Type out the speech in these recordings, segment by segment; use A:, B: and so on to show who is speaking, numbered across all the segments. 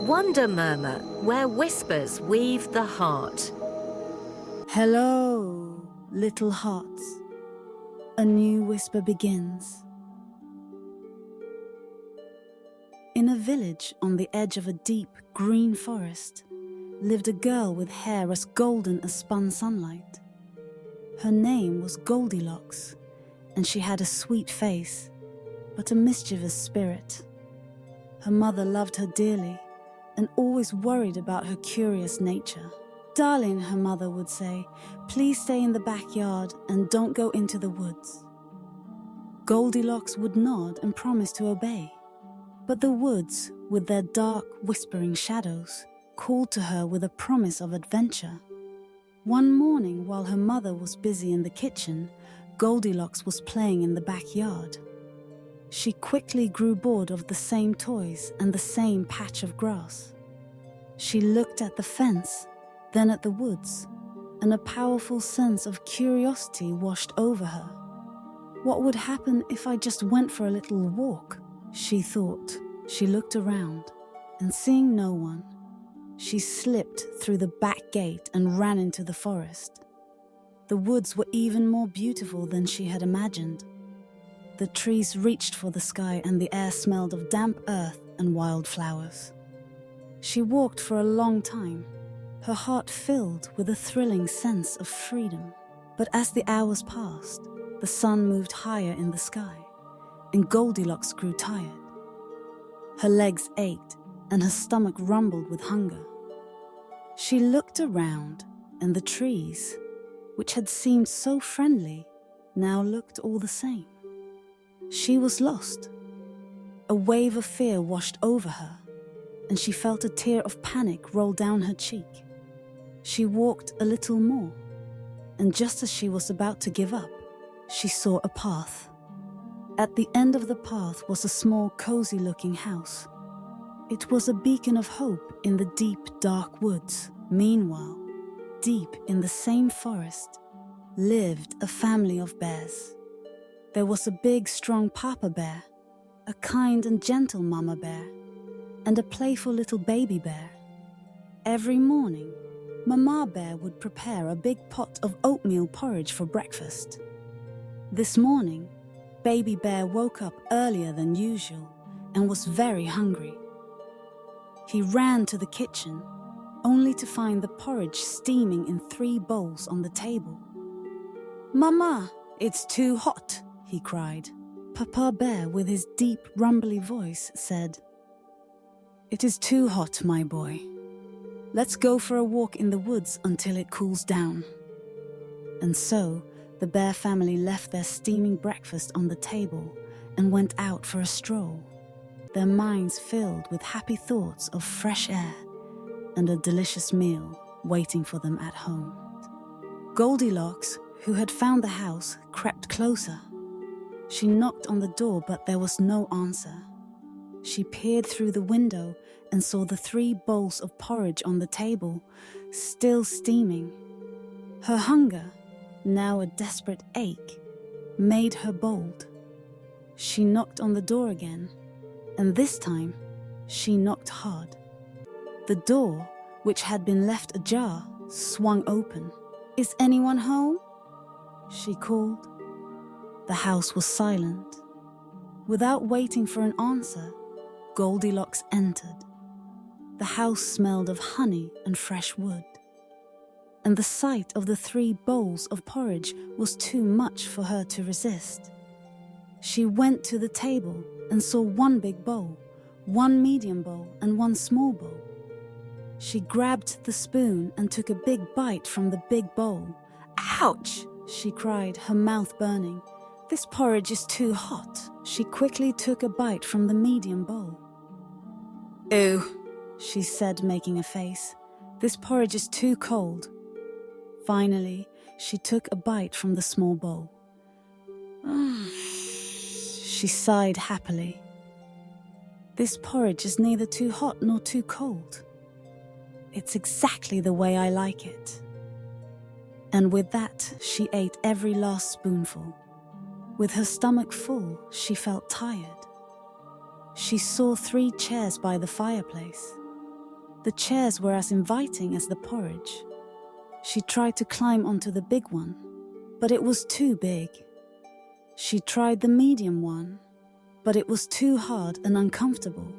A: Wonder Murmur, where whispers weave the heart.
B: Hello, little hearts. A new whisper begins. In a village on the edge of a deep green forest lived a girl with hair as golden as spun sunlight. Her name was Goldilocks, and she had a sweet face, but a mischievous spirit. Her mother loved her dearly and always worried about her curious nature. "Darling," her mother would say, "please stay in the backyard and don't go into the woods." Goldilocks would nod and promise to obey. But the woods, with their dark, whispering shadows, called to her with a promise of adventure. One morning, while her mother was busy in the kitchen, Goldilocks was playing in the backyard. She quickly grew bored of the same toys and the same patch of grass. She looked at the fence, then at the woods, and a powerful sense of curiosity washed over her. What would happen if I just went for a little walk? She thought. She looked around, and seeing no one, she slipped through the back gate and ran into the forest. The woods were even more beautiful than she had imagined. The trees reached for the sky and the air smelled of damp earth and wildflowers. She walked for a long time, her heart filled with a thrilling sense of freedom. But as the hours passed, the sun moved higher in the sky, and Goldilocks grew tired. Her legs ached, and her stomach rumbled with hunger. She looked around, and the trees, which had seemed so friendly, now looked all the same. She was lost. A wave of fear washed over her, and she felt a tear of panic roll down her cheek. She walked a little more, and just as she was about to give up, she saw a path. At the end of the path was a small, cozy-looking house. It was a beacon of hope in the deep, dark woods. Meanwhile, deep in the same forest, lived a family of bears. There was a big, strong Papa Bear, a kind and gentle Mama Bear, and a playful little baby bear. Every morning, Mama Bear would prepare a big pot of oatmeal porridge for breakfast. This morning, Baby Bear woke up earlier than usual and was very hungry. He ran to the kitchen, only to find the porridge steaming in 3 bowls on the table. "Mama, it's too hot," he cried. Papa Bear, with his deep, rumbly voice, said, "It is too hot, my boy. Let's go for a walk in the woods until it cools down." And so, the bear family left their steaming breakfast on the table and went out for a stroll, their minds filled with happy thoughts of fresh air and a delicious meal waiting for them at home. Goldilocks, who had found the house, crept closer. She knocked on the door, but there was no answer. She peered through the window and saw the 3 bowls of porridge on the table, still steaming. Her hunger, now a desperate ache, made her bold. She knocked on the door again, and this time she knocked hard. The door, which had been left ajar, swung open. "Is anyone home?" she called. The house was silent. Without waiting for an answer, Goldilocks entered. The house smelled of honey and fresh wood, and the sight of the 3 bowls of porridge was too much for her to resist. She went to the table and saw 1 big bowl, 1 medium bowl, and 1 small bowl. She grabbed the spoon and took a big bite from the big bowl. "Ouch!" she cried, her mouth burning. "This porridge is too hot." She quickly took a bite from the medium bowl. "Ew," she said, making a face. "This porridge is too cold." Finally, she took a bite from the small bowl. She sighed happily. "This porridge is neither too hot nor too cold. It's exactly the way I like it." And with that, she ate every last spoonful. With her stomach full, she felt tired. She saw 3 chairs by the fireplace. The chairs were as inviting as the porridge. She tried to climb onto the big one, but it was too big. She tried the medium one, but it was too hard and uncomfortable.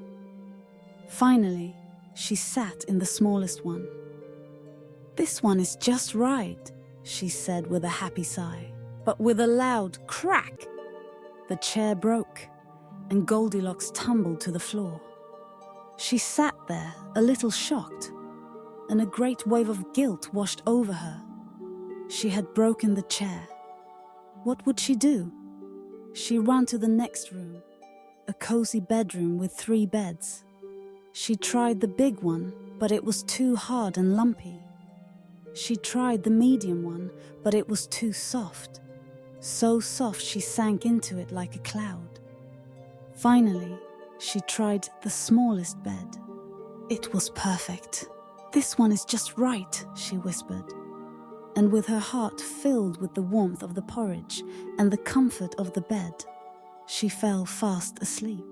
B: Finally, she sat in the smallest one. "This one is just right," she said with a happy sigh. But with a loud crack, the chair broke, and Goldilocks tumbled to the floor. She sat there, a little shocked, and a great wave of guilt washed over her. She had broken the chair. What would she do? She ran to the next room, a cozy bedroom with 3 beds. She tried the big one, but it was too hard and lumpy. She tried the medium one, but it was too soft. So soft she sank into it like a cloud. Finally, she tried the smallest bed. It was perfect. "This one is just right," she whispered. And with her heart filled with the warmth of the porridge and the comfort of the bed, she fell fast asleep.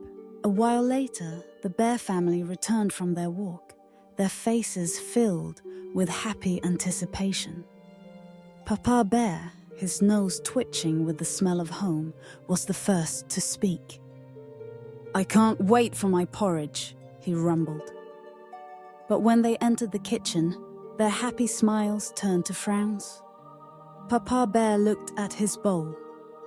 B: A while later, the bear family returned from their walk, their faces filled with happy anticipation. Papa Bear, his nose twitching with the smell of home, was the first to speak. "I can't wait for my porridge," he rumbled. But when they entered the kitchen, their happy smiles turned to frowns. Papa Bear looked at his bowl.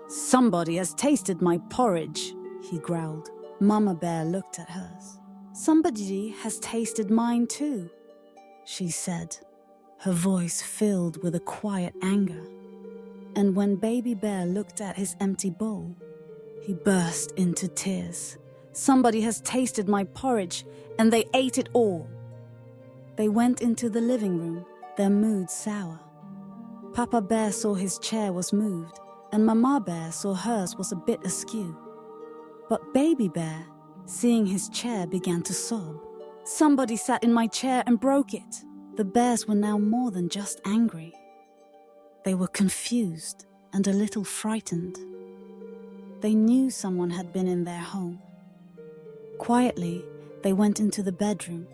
B: "Somebody has tasted my porridge," he growled. Mama Bear looked at hers. "Somebody has tasted mine too," she said, her voice filled with a quiet anger. And when Baby Bear looked at his empty bowl, he burst into tears. "Somebody has tasted my porridge, and they ate it all." They went into the living room, their mood sour. Papa Bear saw his chair was moved, and Mama Bear saw hers was a bit askew. But Baby Bear, seeing his chair, began to sob. "Somebody sat in my chair and broke it." The bears were now more than just angry. They were confused and a little frightened. They knew someone had been in their home. Quietly, they went into the bedroom.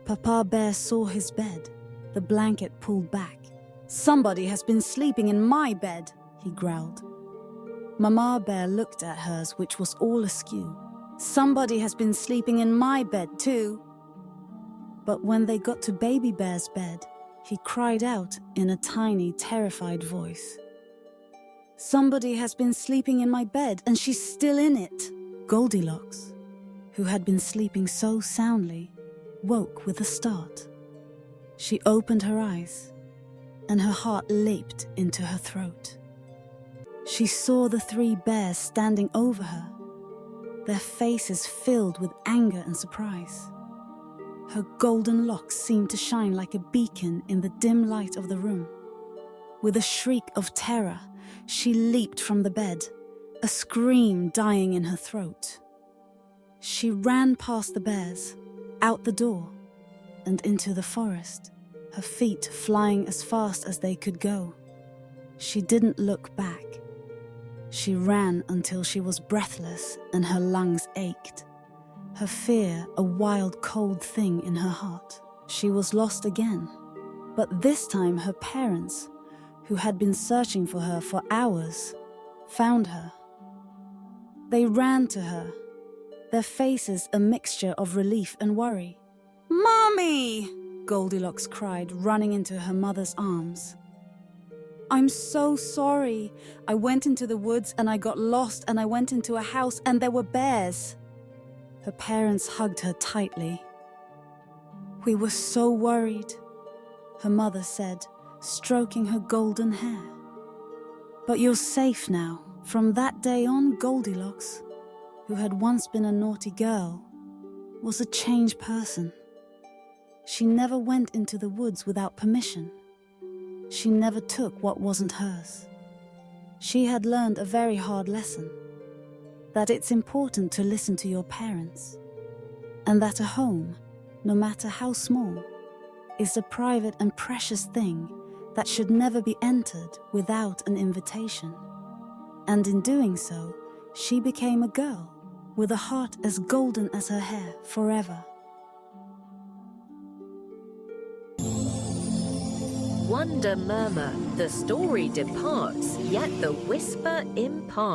B: Papa Bear saw his bed, the blanket pulled back. "Somebody has been sleeping in my bed," he growled. Mama Bear looked at hers, which was all askew. "Somebody has been sleeping in my bed too." But when they got to Baby Bear's bed, he cried out in a tiny, terrified voice. "Somebody has been sleeping in my bed, and she's still in it." Goldilocks, who had been sleeping so soundly, woke with a start. She opened her eyes, and her heart leaped into her throat. She saw the 3 bears standing over her, their faces filled with anger and surprise. Her golden locks seemed to shine like a beacon in the dim light of the room. With a shriek of terror, she leaped from the bed, a scream dying in her throat. She ran past the bears, out the door, and into the forest, her feet flying as fast as they could go. She didn't look back. She ran until she was breathless and her lungs ached, her fear a wild, cold thing in her heart. She was lost again, but this time her parents, who had been searching for her for hours, found her. They ran to her, their faces a mixture of relief and worry. "Mommy!" Goldilocks cried, running into her mother's arms. "I'm so sorry. I went into the woods and I got lost and I went into a house and there were bears." Her parents hugged her tightly. "We were so worried," her mother said, stroking her golden hair. "But you're safe now." From that day on, Goldilocks, who had once been a naughty girl, was a changed person. She never went into the woods without permission. She never took what wasn't hers. She had learned a very hard lesson, that it's important to listen to your parents, and that a home, no matter how small, is a private and precious thing that should never be entered without an invitation. And in doing so, she became a girl with a heart as golden as her hair forever.
A: Wonder murmur, the story departs, yet the whisper imparts.